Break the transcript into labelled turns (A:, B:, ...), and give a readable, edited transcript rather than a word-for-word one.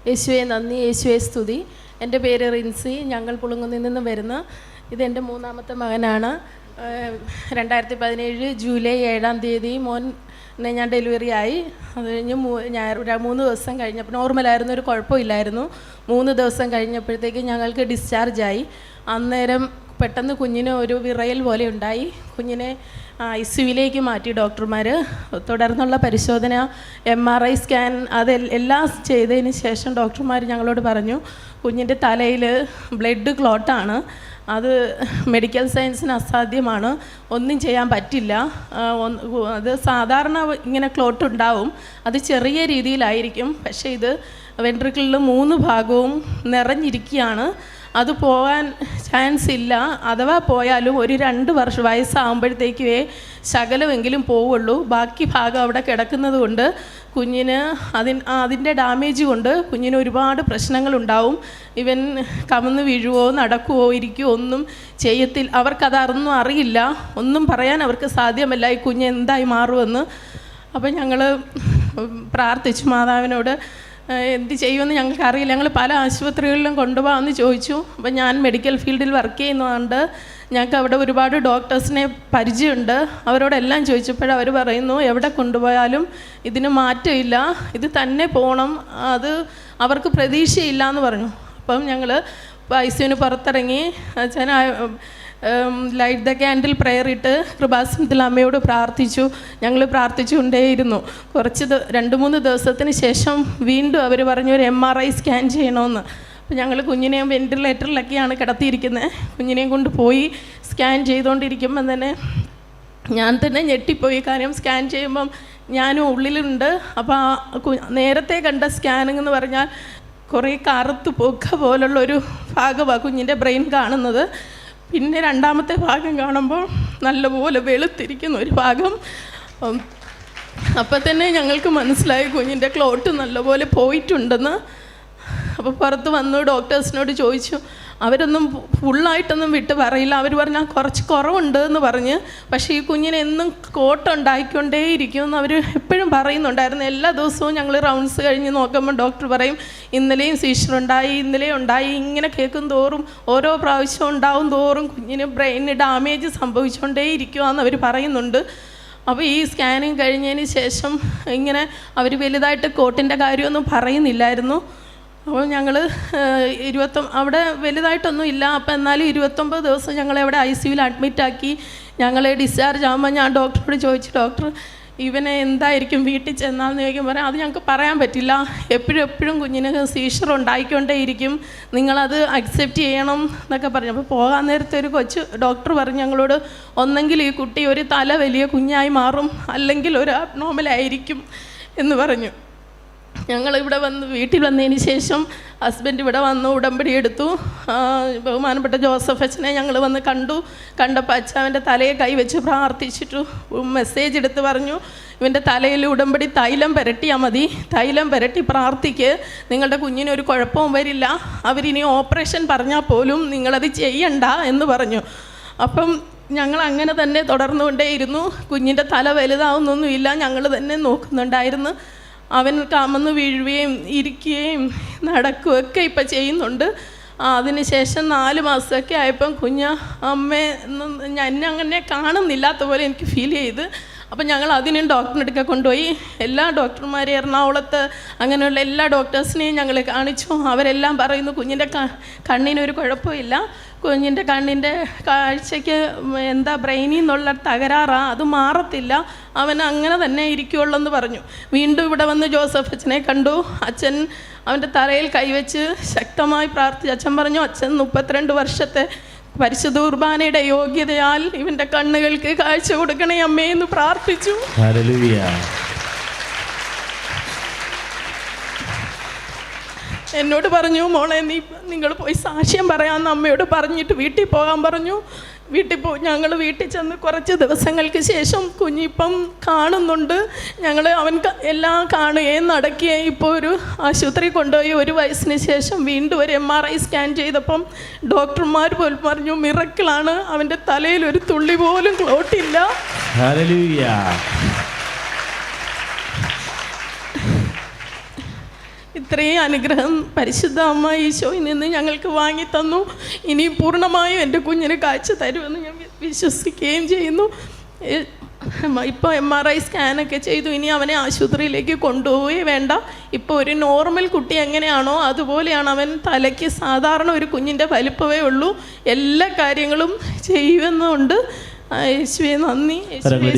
A: യേശുവെ നന്ദി, യേശുവെ സ്തുതി. എൻ്റെ പേര് റിൻസി. ഞങ്ങൾ പുളുങ്കുന്നിൽ നിന്ന് വരുന്നു. ഇതെൻ്റെ മൂന്നാമത്തെ മകനാണ്. 2017 ജൂലൈ 7-ാം തീയതി മോനെ ഞാൻ ഡെലിവറി ആയി. അത് കഴിഞ്ഞ് 3 ദിവസം കഴിഞ്ഞപ്പോൾ നോർമലായിരുന്നു, ഒരു കുഴപ്പമില്ലായിരുന്നു. 3 ദിവസം കഴിഞ്ഞപ്പോഴത്തേക്ക് ഞങ്ങൾക്ക് ഡിസ്ചാർജായി. അന്നേരം പെട്ടെന്ന് കുഞ്ഞിന് ഒരു വിറയൽ പോലെ ഉണ്ടായി. കുഞ്ഞിനെ ICUവിലേക്ക് മാറ്റി ഡോക്ടർമാർ. തുടർന്നുള്ള പരിശോധന, MRI സ്കാൻ എല്ലാം ചെയ്തതിന് ശേഷം ഡോക്ടർമാർ ഞങ്ങളോട് പറഞ്ഞു കുഞ്ഞിൻ്റെ തലയിൽ ബ്ലഡ് ക്ലോട്ടാണ്, അത് മെഡിക്കൽ സയൻസിന് അസാധ്യമാണ്, ഒന്നും ചെയ്യാൻ പറ്റില്ല. അത് സാധാരണ ഇങ്ങനെ ക്ലോട്ട് ഉണ്ടാവും, അത് ചെറിയ രീതിയിലായിരിക്കും, പക്ഷേ ഇത് വെൻട്രിക്കിളിൽ 3 ഭാഗവും നിറഞ്ഞിരിക്കുകയാണ്, അത് പോകാൻ ചാൻസ് ഇല്ല. അഥവാ പോയാലും ഒരു 2 വയസ്സാകുമ്പോഴത്തേക്കേ ശകലമെങ്കിലും പോവുള്ളൂ. ബാക്കി ഭാഗം അവിടെ കിടക്കുന്നത് കൊണ്ട് കുഞ്ഞിന് അതിൻ്റെ ഡാമേജ് കൊണ്ട് കുഞ്ഞിന് ഒരുപാട് പ്രശ്നങ്ങളുണ്ടാവും. ഇവൻ കമന്ന് വീഴുവോ, നടക്കുവോ, ഇരിക്കുവോ ഒന്നും ചെയ്യത്തില്ല. അവർക്കതൊന്നും അറിയില്ല, ഒന്നും പറയാൻ അവർക്ക് സാധ്യമല്ല ഈ കുഞ്ഞ് എന്തായി മാറുമെന്ന്. അപ്പം ഞങ്ങൾ പ്രാർത്ഥിച്ചു മാതാവിനോട്, എന്ത് ചെയ്യുമെന്ന് ഞങ്ങൾക്കറിയില്ല. ഞങ്ങൾ പല ആശുപത്രികളിലും കൊണ്ടുപോകാമെന്ന് ചോദിച്ചു. അപ്പം ഞാൻ മെഡിക്കൽ ഫീൽഡിൽ വർക്ക് ചെയ്യുന്നതുകൊണ്ട് ഞങ്ങൾക്ക് അവിടെ ഒരുപാട് ഡോക്ടേഴ്സിനെ പരിചയമുണ്ട്. അവരോടെല്ലാം ചോദിച്ചപ്പോഴവർ പറയുന്നു എവിടെ കൊണ്ടുപോയാലും ഇതിന് മാറ്റമില്ല, ഇത് തന്നെ പോകണം, അത് അവർക്ക് പ്രതീക്ഷയില്ല എന്ന് പറഞ്ഞു. അപ്പം ഞങ്ങൾ ICUവിന് പുറത്തിറങ്ങി അച്ഛൻ ലൈറ്റ് ദ ക്യാൻഡിൽ പ്രെയർ ഇട്ട് കൃപാസനത്തിൽ അമ്മയോട് പ്രാർത്ഥിച്ചു. ഞങ്ങൾ പ്രാർത്ഥിച്ചുകൊണ്ടേയിരുന്നു. 2-3 ദിവസത്തിന് ശേഷം വീണ്ടും അവർ പറഞ്ഞു ഒരു MRI സ്കാൻ ചെയ്യണമെന്ന്. അപ്പോൾ ഞങ്ങൾ കുഞ്ഞിനെയും വെൻറ്റിലേറ്ററിലൊക്കെയാണ് കിടത്തിയിരിക്കുന്നത്. കുഞ്ഞിനെയും കൊണ്ട് പോയി സ്കാൻ ചെയ്തുകൊണ്ടിരിക്കുമ്പം തന്നെ ഞാൻ തന്നെ ഞെട്ടിപ്പോയി. കാര്യം സ്കാൻ ചെയ്യുമ്പം ഞാനും ഉള്ളിലുണ്ട്. അപ്പോൾ നേരത്തെ കണ്ട സ്കാനിങ് എന്ന് പറഞ്ഞാൽ കുറേ കറുത്ത് പൊക്ക പോലുള്ളൊരു ഭാഗമാണ് കുഞ്ഞിൻ്റെ ബ്രെയിൻ കാണുന്നത്. പിന്നെ 2ാമത്തെ ഭാഗം കാണുമ്പോൾ നല്ലപോലെ വെളുത്തിരിക്കുന്ന ഒരു ഭാഗം. അപ്പം തന്നെ ഞങ്ങൾക്ക് മനസ്സിലായി കുഞ്ഞിൻ്റെ ക്ലോട്ട് നല്ലപോലെ പോയിട്ടുണ്ടെന്ന്. അപ്പോൾ പുറത്ത് വന്നു ഡോക്ടേഴ്സിനോട് ചോദിച്ചു. അവരൊന്നും ഫുള്ളായിട്ടൊന്നും വിട്ട് പറയില്ല. അവർ പറഞ്ഞാൽ കുറച്ച് കുറവുണ്ട് എന്ന് പറഞ്ഞ്, പക്ഷേ ഈ കുഞ്ഞിന് എന്നും കോട്ടുണ്ടായിക്കൊണ്ടേയിരിക്കുമെന്ന് അവർ എപ്പോഴും പറയുന്നുണ്ടായിരുന്നു. എല്ലാ ദിവസവും ഞങ്ങൾ റൗണ്ട്സ് കഴിഞ്ഞ് നോക്കുമ്പോൾ ഡോക്ടർ പറയും ഇന്നലെയും സീഷറുണ്ടായി, ഇന്നലെയും ഉണ്ടായി. ഇങ്ങനെ കേൾക്കും തോറും ഓരോ പ്രാവശ്യം ഉണ്ടാവും തോറും കുഞ്ഞിന് ബ്രെയിനിന് ഡാമേജ് സംഭവിച്ചുകൊണ്ടേയിരിക്കുമെന്ന് അവർ പറയുന്നുണ്ട്. അപ്പോൾ ഈ സ്കാനിങ് കഴിഞ്ഞതിന് ശേഷം ഇങ്ങനെ അവർ വലുതായിട്ട് കോട്ടിൻ്റെ കാര്യമൊന്നും പറയുന്നില്ലായിരുന്നു. അപ്പോൾ ഞങ്ങൾ അവിടെ വലുതായിട്ടൊന്നും ഇല്ല. അപ്പോൾ എന്നാലും 29 ദിവസം ഞങ്ങളവിടെ ICUവിൽ അഡ്മിറ്റാക്കി. ഞങ്ങളെ ഡിസ്ചാർജ് ആകുമ്പോൾ ഞാൻ ഡോക്ടറോട് ചോദിച്ചു, ഡോക്ടർ ഇവനെ എന്തായിരിക്കും വീട്ടിൽ ചെന്നാൽന്ന് ചോദിക്കുമ്പോൾ പറയാം അത് ഞങ്ങൾക്ക് പറയാൻ പറ്റില്ല, എപ്പോഴും കുഞ്ഞിന് സീഷർ ഉണ്ടായിക്കൊണ്ടേയിരിക്കും, നിങ്ങളത് അക്സെപ്റ്റ് ചെയ്യണം എന്നൊക്കെ പറഞ്ഞു. അപ്പോൾ പോകാൻ നേരത്തെ ഒരു കൊച്ചു ഡോക്ടർ പറഞ്ഞു ഞങ്ങളോട്, ഒന്നെങ്കിൽ ഈ കുട്ടി ഒരു തല വലിയ കുഞ്ഞായി മാറും, അല്ലെങ്കിൽ ഒരു അബ്നോർമലായിരിക്കും എന്ന് പറഞ്ഞു. ഞങ്ങളിവിടെ വീട്ടിൽ വന്നതിന് ശേഷം ഹസ്ബൻഡ് ഇവിടെ വന്നു, ഉടമ്പടി എടുത്തു. ബഹുമാനപ്പെട്ട ജോസഫ് അച്ഛനെ ഞങ്ങൾ വന്ന് കണ്ടപ്പോൾ അച്ഛൻ്റെ തലയെ കൈവച്ച് പ്രാർത്ഥിച്ചിട്ടു മെസ്സേജ് എടുത്ത് പറഞ്ഞു ഇവൻ്റെ തലയിൽ ഉടമ്പടി തൈലം പുരട്ടിയാൽ മതി, തൈലം പുരട്ടി പ്രാർത്ഥിക്ക്, നിങ്ങളുടെ കുഞ്ഞിനൊരു കുഴപ്പവും വരില്ല, അവരിനി ഓപ്പറേഷൻ പറഞ്ഞാൽ പോലും നിങ്ങളത് ചെയ്യണ്ട എന്ന് പറഞ്ഞു. അപ്പം ഞങ്ങൾ അങ്ങനെ തന്നെ തുടർന്നുകൊണ്ടേയിരുന്നു. കുഞ്ഞിൻ്റെ തല വലുതാവുന്നൊന്നുമില്ല, ഞങ്ങൾ തന്നെ നോക്കുന്നുണ്ടായിരുന്നു. അവൻ കമന്ന് വീഴുകയും ഇരിക്കുകയും നടക്കുകയൊക്കെ ഇപ്പം ചെയ്യുന്നുണ്ട്. അതിനുശേഷം 4 മാസമൊക്കെ ആയപ്പം അമ്മയെ അങ്ങനെ കാണുന്നില്ലാത്ത പോലെ എനിക്ക് ഫീൽ ചെയ്ത്. അപ്പം ഞങ്ങൾ അതിനും ഡോക്ടറിനടുക്കെ കൊണ്ടുപോയി. എല്ലാ ഡോക്ടർമാരെയും എറണാകുളത്ത് അങ്ങനെയുള്ള എല്ലാ ഡോക്ടേഴ്സിനെയും ഞങ്ങൾ കാണിച്ചു. അവരെല്ലാം പറയുന്നു കുഞ്ഞിൻ്റെ കണ്ണിനൊരു കുഴപ്പമില്ല, കുഞ്ഞിൻ്റെ കണ്ണിൻ്റെ കാഴ്ചയ്ക്ക് എന്താ ബ്രെയിനിൽ നിന്നുള്ള തകരാറാണ്, അത് മാറത്തില്ല, അവൻ അങ്ങനെ തന്നെ ഇരിക്കുകയുള്ളൂ എന്ന് പറഞ്ഞു. വീണ്ടും ഇവിടെ വന്ന് ജോസഫ് അച്ഛനെ കണ്ടു. അച്ഛൻ അവൻ്റെ തലയിൽ കൈവച്ച് ശക്തമായി പ്രാർത്ഥിച്ചു. അച്ഛൻ പറഞ്ഞു അച്ഛൻ 32 വർഷത്തെ പരിശുദ്ധ കുർബാനയുടെ യോഗ്യതയാൽ ഇവൻ്റെ കണ്ണുകൾക്ക് കാഴ്ച കൊടുക്കണേ അമ്മേ എന്ന് പ്രാർത്ഥിച്ചു. എന്നോട് പറഞ്ഞു മോളെ നിങ്ങൾ പോയി സാക്ഷ്യം പറയാമെന്ന് അമ്മയോട് പറഞ്ഞിട്ട് വീട്ടിൽ പോകാൻ പറഞ്ഞു. ഞങ്ങൾ വീട്ടിൽ ചെന്ന് കുറച്ച് ദിവസങ്ങൾക്ക് ശേഷം കുഞ്ഞിപ്പം കാണുന്നുണ്ട്. അവൻ എല്ലാം കാണുകയും നടക്കുകയും ഇപ്പോൾ ഒരു ആശുപത്രി കൊണ്ടുപോയി 1 വയസ്സിന് ശേഷം വീണ്ടും ഒരു MRI സ്കാൻ ചെയ്തപ്പം ഡോക്ടർമാർ പോലും പറഞ്ഞു മിറക്കിളാണ്, അവൻ്റെ തലയിൽ ഒരു തുള്ളി പോലും ക്ലോട്ടില്ല. ഇത്രയും അനുഗ്രഹം പരിശുദ്ധ അമ്മ ഈശോയിൽ നിന്ന് ഞങ്ങൾക്ക് വാങ്ങിത്തന്നു. ഇനി പൂർണ്ണമായും എൻ്റെ കുഞ്ഞിന് കാഴ്ച തരുമെന്ന് ഞാൻ വിശ്വസിക്കുകയും ചെയ്യുന്നു. ഇപ്പോൾ MRI സ്കാനൊക്കെ ചെയ്തു. ഇനി അവനെ ആശുപത്രിയിലേക്ക് കൊണ്ടുപോവുകയേ വേണ്ട. ഇപ്പോൾ ഒരു നോർമൽ കുട്ടി എങ്ങനെയാണോ അതുപോലെയാണ് അവൻ. തലയ്ക്ക് സാധാരണ ഒരു കുഞ്ഞിൻ്റെ വലിപ്പമേ ഉള്ളൂ. എല്ലാ കാര്യങ്ങളും ചെയ്യുമെന്നുണ്ട്. യേശുവേ നന്ദി. യേശുവേ